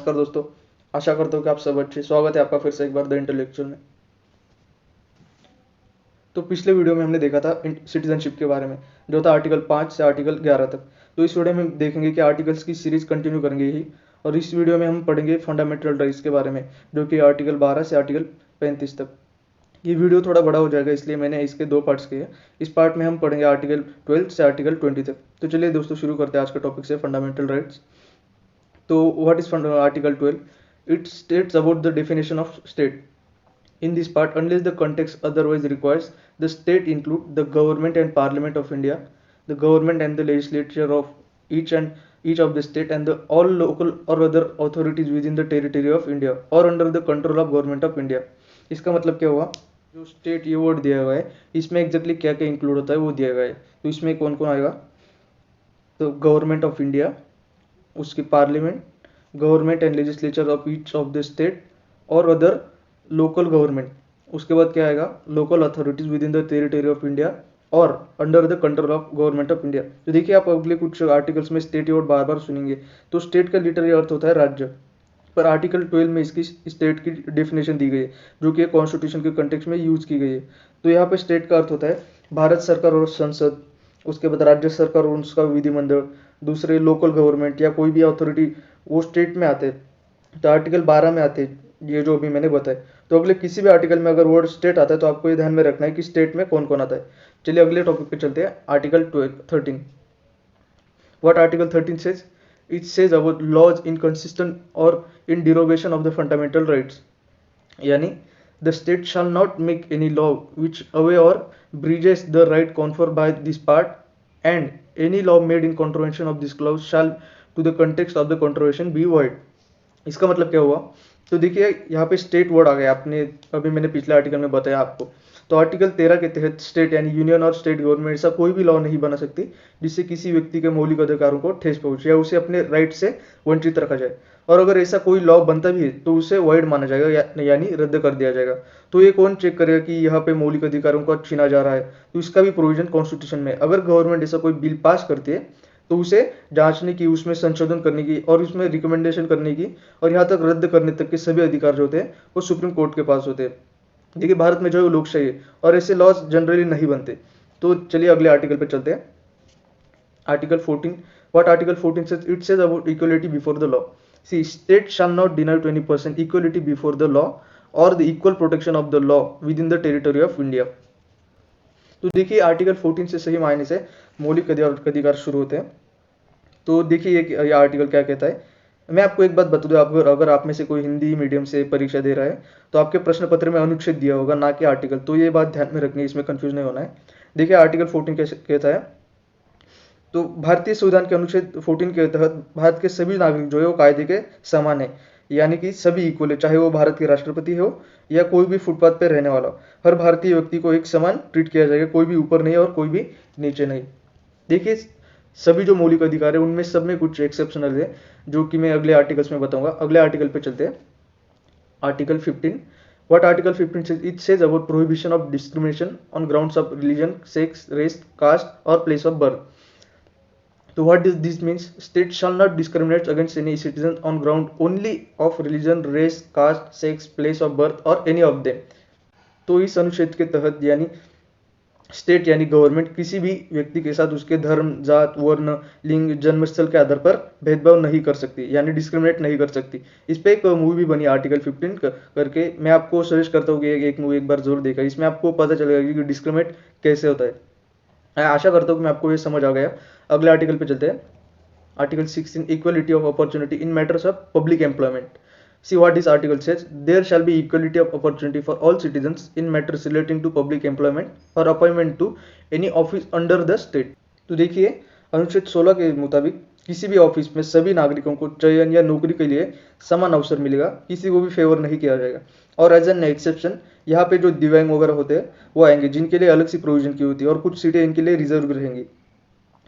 नमस्कार दोस्तों, आशा करता हूँ कि आप सब अच्छे। स्वागत है आपका फिर से एक बार द इंटेलेक्चुअल में। तो पिछले वीडियो में हमने देखा था सिटीजनशिप के बारे में, जो था आर्टिकल 5 से आर्टिकल 11 तक। तो इस वीडियो में हम देखेंगे कि आर्टिकल्स की सीरीज कंटिन्यू करेंगे ही, और इस वीडियो में हम पढ़ेंगे फंडामेंटल राइट्स के बारे में, जो कि आर्टिकल 12 से आर्टिकल 35 तक। ये वीडियो थोड़ा बड़ा हो जाएगा, इसलिए मैंने इसके 2 पार्ट्स किए। इस पार्ट में हम पढ़ेंगे आर्टिकल 12 से आर्टिकल 20 तक। तो चलिए दोस्तों शुरू करते हैं आज का टॉपिक से, फंडामेंटल राइट्स। तो what is article 12? It states about the definition of state. In this part, unless the context otherwise requires, the state include the government and parliament of India, the government and the legislature of each of the state, and the all local or other authorities within the territory of India or under the control of government of India. इसका मतलब क्या हुआ? जो state ये word दिया हुआ है, इसमें एग्जैक्टली क्या क्या इंक्लूड होता है वो दिया गया है। तो इसमें कौन कौन आएगा? तो गवर्नमेंट ऑफ इंडिया, उसकी parliament, government and legislature of each of the state और अदर लोकल गवर्नमेंट। उसके बाद क्या आएगा? Local authorities within the territory of India और under the control of government of India. तो देखिए, आप अगले कुछ आर्टिकल्स में स्टेट वर्ड बार बार सुनेंगे। तो स्टेट का लिटरली अर्थ होता है राज्य, पर आर्टिकल 12 में इसकी स्टेट की डेफिनेशन दी गई है, जो कि कॉन्स्टिट्यूशन के कंटेक्स्ट में यूज की गई है। तो यहाँ पे स्टेट का अर्थ होता है भारत सरकार और संसद, उसके बाद राज्य सरकार और उसका विधिमंडल, दूसरे लोकल गवर्नमेंट या कोई भी अथॉरिटी, वो स्टेट में आते हैं। तो आर्टिकल 12 में आते हैं ये जो अभी मैंने बताया। तो अगले किसी भी आर्टिकल में अगर वर्ड स्टेट आता है तो आपको ये ध्यान में रखना है कि स्टेट में कौन कौन आता है। चलिए अगले टॉपिक पे चलते हैं, article 13। What article 13 says? It says about laws inconsistent or in derogation of the fundamental rights. यानी the state shall not make any law which away or breaches the right conferred by this part, and any law made in contravention of this clause shall to the context of the contravention be void. इसका मतलब क्या हुआ? तो देखिए, यहाँ पे state word आ गया, आपने अभी मैंने पिछले आर्टिकल में बताया आपको। तो आर्टिकल 13 के तहत स्टेट यानी यूनियन और स्टेट गवर्नमेंट ऐसा कोई भी लॉ नहीं बना सकती जिससे किसी व्यक्ति के मौलिक अधिकारों को ठेस पहुंचे या उसे अपने राइट से वंचित रखा जाए। और अगर ऐसा कोई लॉ बनता भी है तो उसे वाइड माना जाएगा, यानी रद्द कर दिया जाएगा। तो ये कौन चेक करेगा कि यहाँ पे मौलिक अधिकारों को छीना जा रहा है? तो इसका भी प्रोविजन कॉन्स्टिट्यूशन में। अगर गवर्नमेंट ऐसा कोई बिल पास करती है तो उसे जांचने की, उसमें संशोधन करने की और उसमें रिकमेंडेशन करने की और यहाँ तक रद्द करने तक के सभी अधिकार जो होते हैं वो सुप्रीम कोर्ट के पास होते हैं। देखिए, भारत में जो है वो लोकशाही है और ऐसे लॉज जनरली नहीं बनते। तो चलिए अगले आर्टिकल पे चलते हैं, article 14। What article 14 says? It says about equality before the law. See, state shall not deny to any person equality before the law or the equal protection of the law within the territory of India. तो देखिए, article 14 से सही मायने से मौलिक अधिकार शुरू होते हैं। तो देखिए ये आर्टिकल क्या कहता है। मैं आपको एक बात बता दूं, अगर आप में से कोई हिंदी मीडियम से परीक्षा दे रहा है तो आपके प्रश्न पत्र में अनुच्छेद दिया होगा, ना कि आर्टिकल। तो ये बात ध्यान में रखनी है, इसमें कंफ्यूज नहीं होना है। देखिए आर्टिकल 14 कैसे कहता है। तो भारतीय संविधान के अनुच्छेद 14 के तहत भारत के सभी नागरिक जो है वो कायदे के समान है, यानी कि सभी इक्वल है, चाहे वो भारत के राष्ट्रपति हो या कोई भी फुटपाथ पर रहने वाला हो। हर भारतीय व्यक्ति को एक समान ट्रीट किया जाएगा, कोई भी ऊपर नहीं और कोई भी नीचे नहीं। देखिए, सभी जो मौलिक अधिकार है उनमें सब में कुछ एक्सेप्शनल है, जो कि मैं अगले आर्टिकल्स में बताऊंगा। अगले आर्टिकल पे चलते हैं, article 15। What article 15 says? It says about prohibition of discrimination on grounds of religion, sex, race, caste or place of birth. So what does this means? State shall not discriminate against any citizen on ground only of religion, race, caste, sex, place of birth or any of them. तो इस अनुच्छेद के तहत यानी state यानी government किसी भी व्यक्ति के साथ उसके धर्म, जात, वर्ण, लिंग, जन्मस्थल के आधार पर भेदभाव नहीं कर सकती, यानी डिस्क्रिमिनेट नहीं कर सकती। इस पे एक मूवी भी बनी आर्टिकल 15 करके, मैं आपको सजेस्ट करता हूँ कि एक मूवी एक बार जरूर देखा, इसमें आपको पता चलेगा कि डिस्क्रिमिनेट कैसे होता है। मैं आशा करता हूँ कि मैं आपको ये समझ आ गया। अगले आर्टिकल पे चलते हैं, article 16, equality of opportunity in matters of public employment. See what this article says. There shall be equality of opportunity for all citizens in matters relating to public employment or appointment to any office under the state. तो देखिए, अनुच्छेद 16 के मुताबिक किसी भी office में सभी नागरिकों को चयन या नौकरी के लिए समान अवसर मिलेगा, किसी को भी फेवर नहीं किया जाएगा। और एज एन एक्सेप्शन यहाँ पे जो दिव्यांग वगैरह होते हैं वो आएंगे, जिनके लिए अलग सी प्रोविजन की होती है और कुछ सीटें इनके लिए रिजर्व रहेंगी।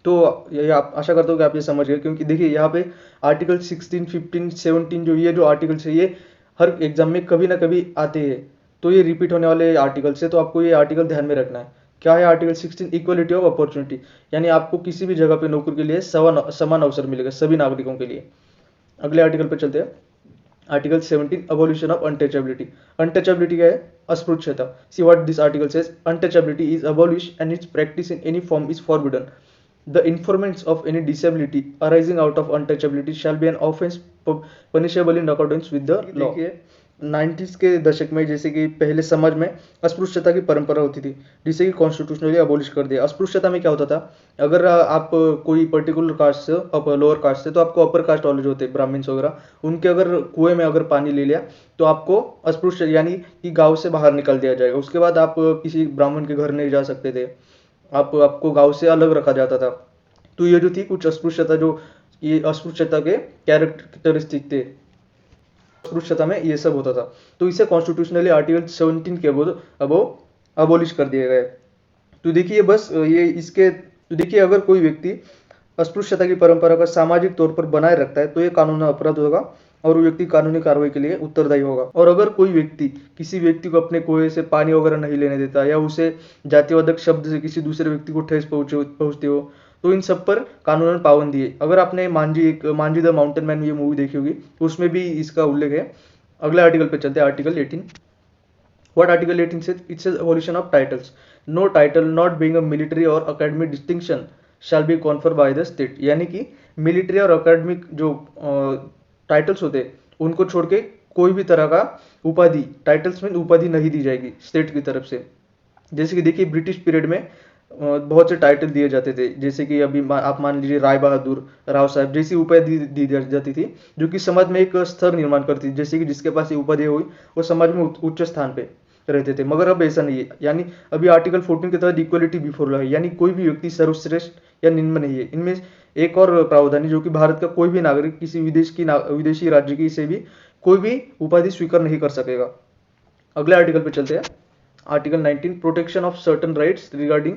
तो ये आप आशा करता हूँ कि आप ये समझ गए, क्योंकि देखिए यहाँ पे आर्टिकल 16, 15, 17 जो ये जो आर्टिकल्स है ये हर एग्जाम में कभी ना कभी आते हैं, तो ये रिपीट होने वाले आर्टिकल्स है। तो आपको ये आर्टिकल ध्यान में रखना है। क्या है आर्टिकल 16? इक्वलिटी ऑफ अपॉर्चुनिटी, यानी आपको किसी भी जगह पे नौकरी के लिए समान अवसर मिलेगा सभी नागरिकों के लिए। अगले आर्टिकल पे चलते हैं, article 17 abolition of untouchability. Untouchability क्या है? अस्पृश्यता। See what this article says, untouchability is abolish and it's practice in any form is forbidden. The informants of any disability arising out of untouchability shall be an offence punishable in accordance with the law. देखिए 90s के दशक में जैसे कि पहले समाज में अस्पृश्यता की परंपरा होती थी, जिसे कि कॉन्स्टिट्यूशनली अबॉलिश कर दिया। अस्पृश्यता में क्या होता था, अगर आप कोई पर्टिकुलर कास्ट से लोअर कास्ट से, तो आपको अपर कास्ट वाले जो होते हैं ब्राह्मण्स वगैरह, उनके अगर कुएं में अगर पानी ले लिया तो आपको अस्पृश्य यानी कि गांव से बाहर निकाल दिया जाएगा। उसके बाद आप किसी ब्राह्मण के घर नहीं जा सकते थे, आपको गांव से अलग रखा जाता था। तो ये जो थी कुछ अस्पृश्यता, जो ये अस्पृश्यता के कैरेक्टरिस्टिक थे, अस्पृश्यता में ये सब होता था। तो इसे कॉन्स्टिट्यूशनली आर्टिकल 17 के अब अबोलिश कर दिया गया। तो देखिए बस ये इसके, तो देखिए अगर कोई व्यक्ति अस्पृश्यता की परंपरा का सामाजिक तौर पर बनाए रखता है तो ये कानूनी अपराध होगा और वो व्यक्ति कानूनी कार्रवाई के लिए उत्तरदायी होगा। और अगर कोई व्यक्ति किसी व्यक्ति को अपने कुएं से पानी वगैरह नहीं लेने देता या उसे जातिवादक शब्द से किसी दूसरे व्यक्ति को ठेस पहुंचती हो, तो इन सब पर कानूनन पाबंदी है। अगर आपने मांझी द माउंटेन मैन ये मूवी देखी होगी तो उसमें भी इसका उल्लेख है। अगले आर्टिकल पे चलते हैं, article 18। What Article 18 says? It says abolition of titles. No title not being a military or academic distinction shall be conferred by the state. यानी कि मिलिट्री और अकेडमिक जो टाइटल्स होते हैं उनको छोड़ के कोई भी तरह का उपाधि, टाइटल्स में उपाधि नहीं दी जाएगी स्टेट की तरफ से। जैसे कि देखिए ब्रिटिश पीरियड में बहुत से टाइटल दिए जाते थे, जैसे कि अभी आप मान लीजिए राय बहादुर, राव साहब जैसी उपाधि दी जाती थी, जो कि समाज में एक स्तर निर्माण करती थी। जैसे कि जिसके पास ये उपाधि हुई वो समाज में उच्च स्थान पे रहते थे। मगर अब ऐसा नहीं है, यानी अभी आर्टिकल 14 के तहत इक्वलिटी बिफोर लॉ है, यानी कोई भी व्यक्ति सर्वश्रेष्ठ या निम्न नहीं है। इनमें एक और प्रावधान है, जो कि भारत का कोई भी नागरिक किसी विदेशी राज्य की से भी कोई भी उपाधि स्वीकार नहीं कर सकेगा। अगले आर्टिकल पे चलते हैं, article 19 protection of certain rights regarding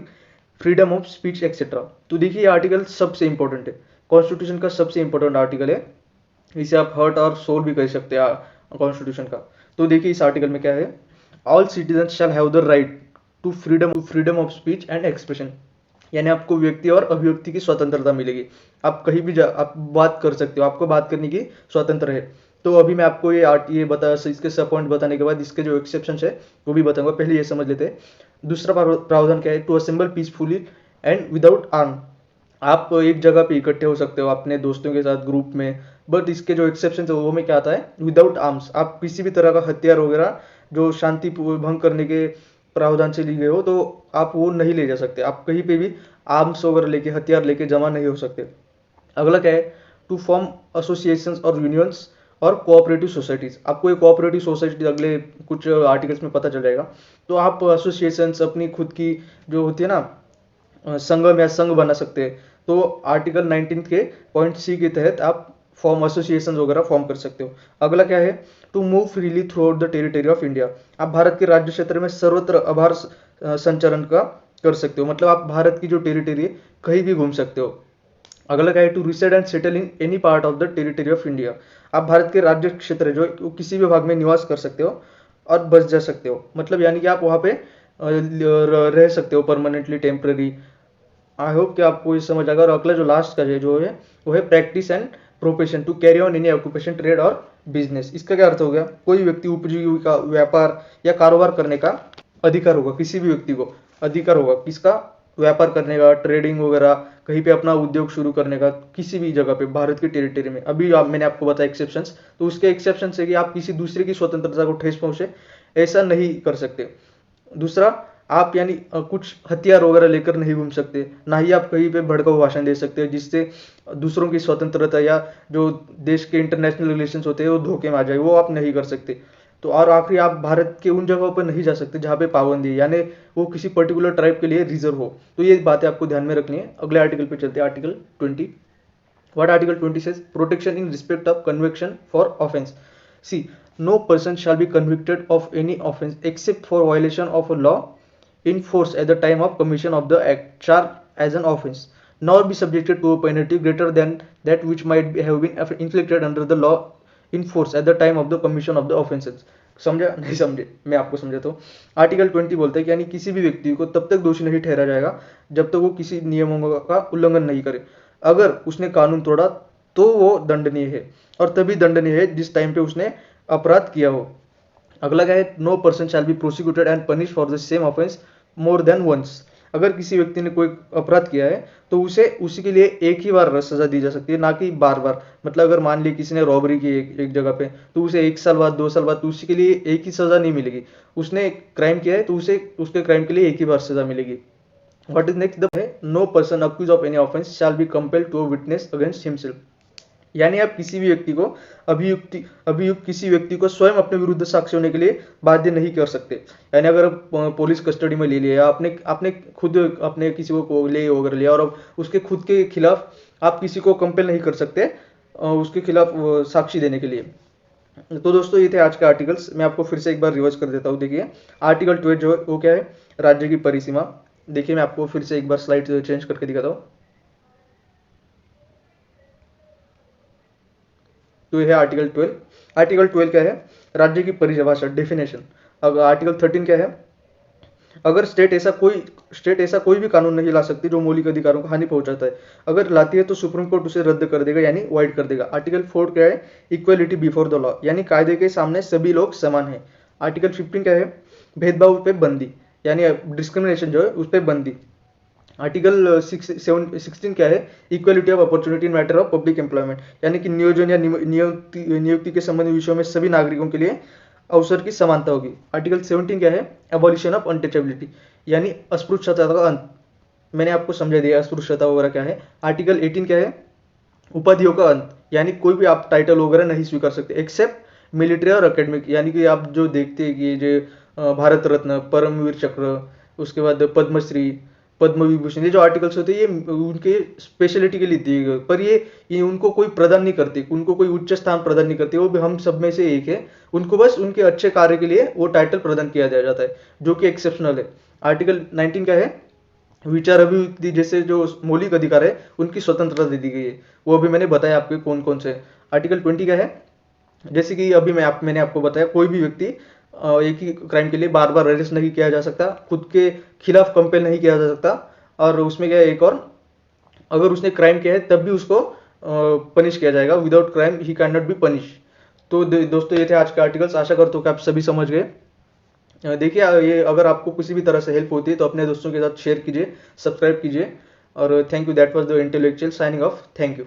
freedom of speech etcetera. तो देखिए ये आर्टिकल सबसे इंपॉर्टेंट है, कॉन्स्टिट्यूशन का सबसे इंपॉर्टेंट आर्टिकल है। इसे आप हार्ट और सोल भी कह सकते हैं कॉन्स्टिट्यूशन का। तो देखिए इस आर्टिकल में क्या है, all citizen shall have the right to freedom of speech and expression. यानी आपको व्यक्ति और अभिव्यक्ति की स्वतंत्रता मिलेगी, आप कहीं भी आप बात कर सकते हो, आपको बात करने की स्वतंत्र है। तो अभी मैं आपको ये बता इसके सब पॉइंट बताने के बाद इसके जो एक्सेप्शन है वो भी बताऊंगा, पहले ये समझ लेते हैं। दूसरा प्रावधान क्या है, to assemble peacefully and without arm. आप एक जगह पे इकट्ठे हो सकते हो अपने दोस्तों के साथ ग्रुप में, बट इसके जो एक्सेप्शन है वो में क्या आता है, विदाउट आर्म्स। आप किसी भी तरह का हथियार वगैरह जो शांति भंग करने के प्रावधान से ली गए हो तो आप वो नहीं ले जा सकते, आप कहीं पे भी आर्म्स वगैरह लेके, हथियार लेके जमा नहीं हो सकते। अगला क्या है, टू फॉर्म एसोसिएशंस और यूनियंस और कोऑपरेटिव सोसाइटीज। आपको एक कोऑपरेटिव सोसाइटी अगले कुछ आर्टिकल्स में पता चल जाएगा। तो आप एसोसिएशंस अपनी खुद की जो होती है ना संगम या संघ बना सकते हैं। तो आर्टिकल 19 के पॉइंट सी के तहत आप फॉर्म एसोसिएशन वगैरह फॉर्म कर सकते हो। अगला क्या है, to move freely throughout the territory of India. आप भारत के राज्य क्षेत्र में सर्वत्र आभार संचरण का कर सकते हो, मतलब आप भारत की जो टेरिटरी है कहीं भी घूम सकते हो। अगला क्या है, to reside and settle in any part of the territory of India. आप भारत के राज्य क्षेत्र जो किसी भी भाग में निवास कर सकते हो और बस जा सकते हो, मतलब यानी कि आप वहाँ पे रह सकते हो परमानेंटली, टेम्पररी। आई होप कि आपको ये समझ आएगा। और अगला जो लास्ट का है जो है वो है practice and profession to carry on any occupation, trade और बिजनेस। इसका क्या अर्थ हो गया, कोई व्यक्ति उपजीविका, व्यापार या कारोबार करने का अधिकार होगा, किसी भी व्यक्ति को अधिकार होगा किसका, व्यापार करने का, ट्रेडिंग वगैरह, कहीं पे अपना उद्योग शुरू करने का, किसी भी जगह पे भारत की टेरिटरी में। अभी मैंने आपको बताया एक्सेप्शंस, तो उसके एक्सेप्शन है कि आप किसी दूसरे की स्वतंत्रता को ठेस पहुंचे ऐसा नहीं कर सकते। दूसरा, आप यानी कुछ हथियार वगैरह लेकर नहीं घूम सकते, ना ही आप कहीं पे भड़काऊ भाषण दे सकते हैं जिससे दूसरों की स्वतंत्रता या जो देश के इंटरनेशनल रिलेशंस होते हैं वो धोखे में आ जाए, वो आप नहीं कर सकते। तो और आखिरी, आप भारत के उन जगहों पर नहीं जा सकते जहाँ पे पाबंदी है, यानी वो किसी पर्टिकुलर ट्राइब के लिए रिजर्व हो। तो ये बातें आपको ध्यान में रखनी है। अगले आर्टिकल पे चलते हैं, article 20। What Article 20 says? Protection in respect of conviction for offense. See, no person shall be convicted of any offense except for violation of a law in force at the time of commission of the act charged as an offense, nor be subjected to a penalty greater than that which might have been inflicted under the law in force at the time of the commission of the offenses. समझा नहीं समझे, मैं आपको समझाता हूँ। Article 20 बोलता है कि यानी किसी भी व्यक्ति को तब तक दोषी नहीं ठहरा जाएगा जब तक वो किसी नियमों का उल्लंघन नहीं करे। अगर उसने कानून तोड़ा तो वो दंडनीय है, और तभी दंडनीय है जिस टाइम पे उसने अपराध किया हो। अगला क्या है, no person shall be prosecuted and punish for the same offence more than once. अगर किसी व्यक्ति ने कोई अपराध किया है तो उसे उसी के लिए एक ही बार सजा दी जा सकती है, ना कि बार बार। मतलब अगर मान ली किसी ने रॉबरी की एक जगह पे, तो उसे 1 साल बाद 2 साल बाद, तो उसी के लिए एक ही सजा नहीं मिलेगी। उसने क्राइम किया है तो उसे उसके क्राइम के लिए एक ही बार सजा मिलेगी। What is next, the no person accuse of any offence shall be compelled to witness against himself. यानी आप किसी भी व्यक्ति को अभियुक्त किसी व्यक्ति को स्वयं अपने विरुद्ध साक्षी होने के लिए बाध्य नहीं कर सकते। यानी अगर पुलिस कस्टडी में ले लिया, आपने आपने खुद अपने किसी को ले वगैरह लिया, और अब उसके खुद के खिलाफ आप किसी को कंपेल नहीं कर सकते उसके खिलाफ साक्षी देने के लिए। तो दोस्तों ये थे आज के आर्टिकल्स। मैं आपको फिर से एक बार रिवर्स कर देता हूँ। देखिए आर्टिकल 12 जो है वो क्या है, राज्य की परिसीमा। देखिए मैं आपको फिर से एक बार स्लाइड चेंज करके दिखाता हूँ। तो यह है आर्टिकल 12। आर्टिकल 12 क्या है, राज्य की परिभाषा, डेफिनेशन। अब आर्टिकल 13 क्या है, अगर स्टेट ऐसा कोई भी कानून नहीं ला सकती जो मौलिक अधिकारों को हानि पहुंचाता है। अगर लाती है तो सुप्रीम कोर्ट उसे रद्द कर देगा, यानी वाइड कर देगा। आर्टिकल 4 क्या है, इक्वलिटी बिफोर द लॉ, यानी कायदे के सामने सभी लोग समान है। आर्टिकल 15 क्या है, भेदभाव पे बंदी, यानी डिस्क्रिमिनेशन जो है उस पर बंदी। आर्टिकल 16 क्या है, equality of opportunity in matter of public employment, यानी कि नियोजन या नियुक्ति के संबंधित विषयों में सभी नागरिकों के लिए अवसर की समानता होगी। आर्टिकल 17 क्या है, एबॉलिशन ऑफ अनटचेबिलिटी, यानी अस्पृश्यता का अंत। मैंने आपको समझा दिया अस्पृश्यता वगैरह क्या है। आर्टिकल 18 क्या है, उपाधियों का अंत, यानी कोई भी आप टाइटल वगैरह नहीं स्वीकार सकते एक्सेप्ट मिलिट्री और एकेडमिक, यानी कि आप जो देखते हैं कि जो भारत रत्न, परमवीर चक्र, उसके बाद पद्मश्री, पद्म विभूषण, ये जो आर्टिकल्स होते हैं ये उनके स्पेशलिटी के लिए दिए गए, पर ये उनको कोई प्रदान नहीं करती, उनको कोई उच्च स्थान प्रदान नहीं करती। वो भी हम सब में से एक है, उनको बस उनके अच्छे कार्य के लिए वो टाइटल प्रदान किया जाता है, जो कि एक्सेप्शनल है। आर्टिकल 19 क्या है, विचार अभिव्यक्ति जैसे जो मौलिक अधिकार है उनकी स्वतंत्रता दे दी गई है। वो अभी मैंने बताया आपके कौन कौन से। आर्टिकल 20 क्या है, जैसे कि अभी मैंने आपको बताया, कोई भी व्यक्ति एक ही क्राइम के लिए बार बार अरेस्ट नहीं किया जा सकता, खुद के खिलाफ कंपेल नहीं किया जा सकता। और उसमें क्या है एक और, अगर उसने क्राइम किया है तब भी उसको पनिश किया जाएगा, without crime he can not be punish. तो दोस्तों ये थे आज के आर्टिकल्स। आशा करता हूँ कि आप सभी समझ गए। देखिए ये अगर आपको किसी भी तरह से हेल्प होती है तो अपने दोस्तों के साथ शेयर कीजिए, सब्सक्राइब कीजिए। और thank you, that was the intellectual signing off. Thank you.